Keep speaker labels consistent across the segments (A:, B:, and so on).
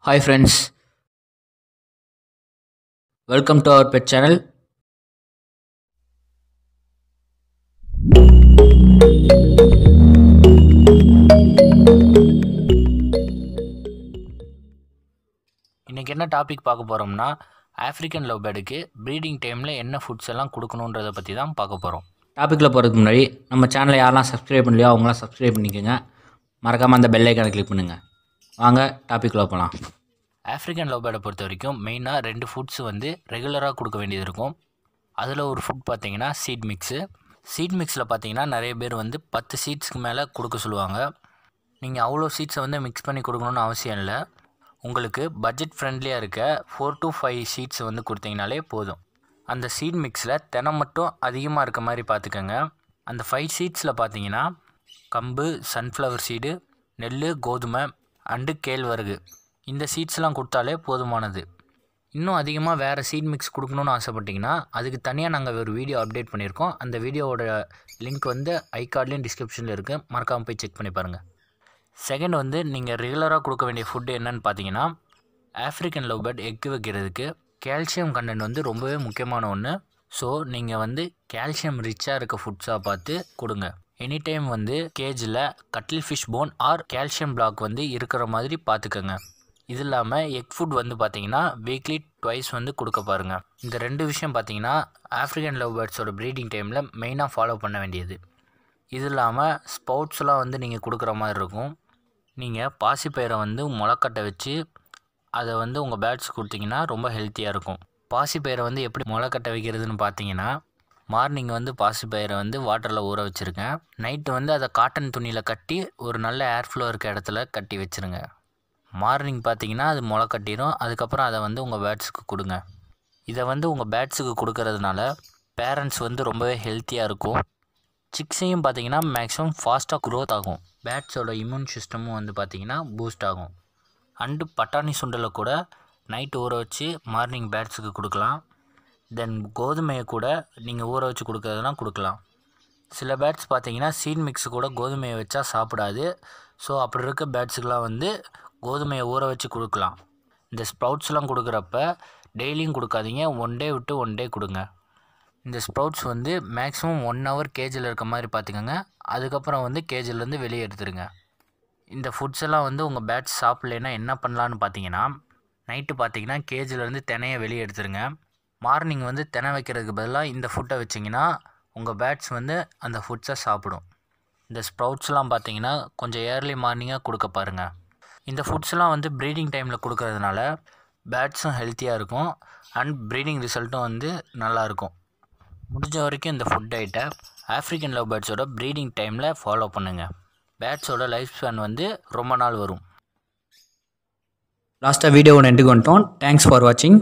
A: Hi friends, welcome to our pet channel. இன்னைக்கு என்ன topic பார்க்க போறோம்னா ஆப்பிரிக்கன் லவ் பேர்டுக்கு ப்ரீடிங் டைமில் என்ன ஃபுட்ஸ் எல்லாம் கொடுக்கணுன்றதை பற்றி தான் பார்க்க போகிறோம். டாப்பிக்கில் போகிறதுக்கு முன்னாடி நம்ம சேனலை யாரெல்லாம் சப்ஸ்கிரைப் பண்ணலையோ அவங்களாம் சப்ஸ்கிரைப் பண்ணிக்கோங்க. மறக்காமல் அந்த பெல் ஐக்கானை கிளிக் பண்ணுங்கள். வாங்க டாப்பிக்கில் போகலாம். ஆப்பிரிக்கன் லவ் பேர்டை பொறுத்த வரைக்கும் மெயினாக 2 ஃபுட்ஸ் ரெகுலராக கொடுக்க வேண்டியது இருக்கும். அதில் ஒரு ஃபுட் பார்த்தீங்கன்னா சீட் மிக்ஸு. சீட் மிக்ஸில் பார்த்தீங்கன்னா நிறைய பேர் 10 சீட்ஸ்க்கு மேலே கொடுக்க சொல்லுவாங்க. நீங்கள் அவ்வளோ சீட்ஸை மிக்ஸ் பண்ணி கொடுக்கணுன்னு அவசியம் இல்லை. உங்களுக்கு பட்ஜெட் ஃப்ரெண்ட்லியாக இருக்க 4 to 5 சீட்ஸ் கொடுத்தீங்கனாலே போதும். அந்த சீட் மிக்ஸில் தினம் மட்டும் அதிகமாக இருக்க மாதிரி பார்த்துக்கோங்க. அந்த 5 சீட்ஸில் பார்த்தீங்கன்னா கம்பு, சன்ஃப்ளவர் சீடு, நெல், கோதுமை அண்டு கேழ்வரகு இந்த சீட்ஸ்லாம் கொடுத்தாலே போதுமானது. இன்னும் அதிகமாக வேறு சீட் மிக்ஸ் கொடுக்கணுன்னு ஆசைப்பட்டிங்கன்னா அதுக்கு தனியாக நாங்கள் ஒரு வீடியோ அப்டேட் பண்ணியிருக்கோம். அந்த வீடியோவோட லிங்க் ஐ கார்ட்லேயும் டிஸ்கிரிப்ஷனில் இருக்குது. மறக்காமல் போய் செக் பண்ணி பாருங்கள். செகண்ட் நீங்கள் ரெகுலராக கொடுக்க வேண்டிய ஃபுட்டு என்னன்னு பார்த்தீங்கன்னா ஆஃப்ரிக்கன் லவ் பேர்ட் எக்கு வைக்கிறதுக்கு கால்சியம் கண்டென்ட் ரொம்பவே முக்கியமான ஒன்று. ஸோ நீங்கள் கால்சியம் ரிச்சாக இருக்க ஃபுட்ஸாக பார்த்து கொடுங்க. எனி டைம் கேஜில் cuttlefish bone or calcium block இருக்கிற மாதிரி பார்த்துக்கோங்க. இது இல்லாமல் எக் ஃபுட் பார்த்தீங்கன்னா வீக்லி ட்வைஸ் கொடுக்க பாருங்கள். இந்த 2 விஷயம் பார்த்தீங்கன்னா ஆஃப்ரிக்கன் லவ் பேர்ட்ஸோட ப்ரீடிங் டைமில் மெயினாக ஃபாலோ பண்ண வேண்டியது. இது இல்லாமல் ஸ்பவுட்ஸ்லாம் நீங்கள் கொடுக்குற மாதிரி இருக்கும். நீங்கள் பாசிப்பயிரை முளைக்கட்டை வச்சு அதை உங்கள் பேர்ட்ஸ் கொடுத்தீங்கன்னா ரொம்ப ஹெல்த்தியாக இருக்கும். பாசிப்பயிரை எப்படி முளைக்கட்டை வைக்கிறதுன்னு பார்த்தீங்கன்னா மார்னிங் பாசிப்பயிரை வாட்டரில் ஊற வச்சுருக்கேன். நைட்டு அதை காட்டன் துணியில் கட்டி ஒரு நல்ல ஏர் ஃப்ளோ இருக்க இடத்துல கட்டி வச்சுருங்க. மார்னிங் பார்த்தீங்கன்னா அது முளை கட்டிடும். அதுக்கப்புறம் அதை உங்கள் பேர்ட்ஸுக்கு கொடுங்க. இதை உங்கள் பேர்ட்ஸுக்கு கொடுக்கறதுனால பேரண்ட்ஸ் ரொம்பவே ஹெல்த்தியாக இருக்கும். சிக்ஸையும் பார்த்தீங்கன்னா மேக்ஸிமம் ஃபாஸ்ட்டாக க்ரோத் ஆகும். பேர்ட்ஸோட இம்யூன் சிஸ்டமும் பார்த்தீங்கன்னா பூஸ்ட் ஆகும். அண்டு பட்டாணி சுண்டலை கூட நைட்டு ஊற வச்சு மார்னிங் பேர்ட்ஸுக்கு கொடுக்கலாம். தென் கோதுமையை கூட நீங்கள் ஊற வச்சு கொடுக்கறதுனா கொடுக்கலாம். சில பேர்ட்ஸ் பார்த்தீங்கன்னா சீட் மிக்ஸு கூட கோதுமையை வச்சா சாப்பிடாது. ஸோ அப்படி இருக்க பேர்ட்ஸுக்கெலாம் கோதுமையை ஊற வச்சு கொடுக்கலாம். இந்த ஸ்ப்ரவுட்ஸ்லாம் கொடுக்குறப்ப டெய்லியும் கொடுக்காதீங்க. 1 டே விட்டு 1 டே கொடுங்க. இந்த ஸ்ப்ரவுட்ஸ் மேக்ஸிமம் 1 hour கேஜில் இருக்க மாதிரி பார்த்துக்கோங்க. அதுக்கப்புறம் கேஜிலேருந்து வெளியே எடுத்துருங்க. இந்த ஃபுட்ஸ் எல்லாம் உங்கள் பேர்ட்ஸ் சாப்பிட்லேன்னா என்ன பண்ணலான்னு பார்த்தீங்கன்னா நைட்டு பார்த்தீங்கன்னா கேஜிலேருந்து தினையை வெளியே எடுத்துருங்க. மார்னிங் தினை வைக்கிறதுக்கு பதிலாக இந்த ஃபுட்டை வச்சிங்கன்னா உங்கள் பேர்ட்ஸ் அந்த ஃபுட்ஸை சாப்பிடும். இந்த ஸ்ப்ரவுட்ஸ்லாம் பார்த்தீங்கன்னா கொஞ்சம் ஏர்லி மார்னிங்காக கொடுக்க பாருங்கள். இந்த ஃபுட்ஸ்லாம் ப்ரீடிங் டைமில் கொடுக்கறதுனால பேர்ட்ஸும் ஹெல்த்தியாக இருக்கும் அண்ட் ப்ரீடிங் ரிசல்ட்டும் நல்லாயிருக்கும். முடிஞ்ச வரைக்கும் இந்த ஃபுட் டயட்டை ஆஃப்ரிக்கன் லவ் பேர்ட்ஸோட ப்ரீடிங் டைமில் ஃபாலோ பண்ணுங்கள். பேர்ட்ஸோட லைஃப் ஸ்பேன் ரொம்ப நாள் வரும். லாஸ்ட்டாக வீடியோ ஒன்று எண்டுக்கு வந்துட்டோம். தேங்க்ஸ் ஃபார் வாட்சிங்.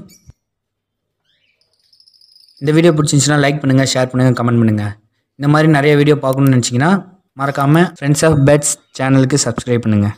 A: இந்த வீடியோ பிடிச்சிருந்துச்சுன்னா லைக் பண்ணுங்கள், ஷேர் பண்ணுங்கள், கமெண்ட் பண்ணுங்கள். இந்த மாதிரி நிறைய வீடியோ பார்க்கணுன்னு நினச்சிங்கன்னா மறக்காமல் ஃப்ரெண்ட்ஸ் ஆஃப் பேர்ட்ஸ் சேனலுக்கு சப்ஸ்கிரைப் பண்ணுங்கள்.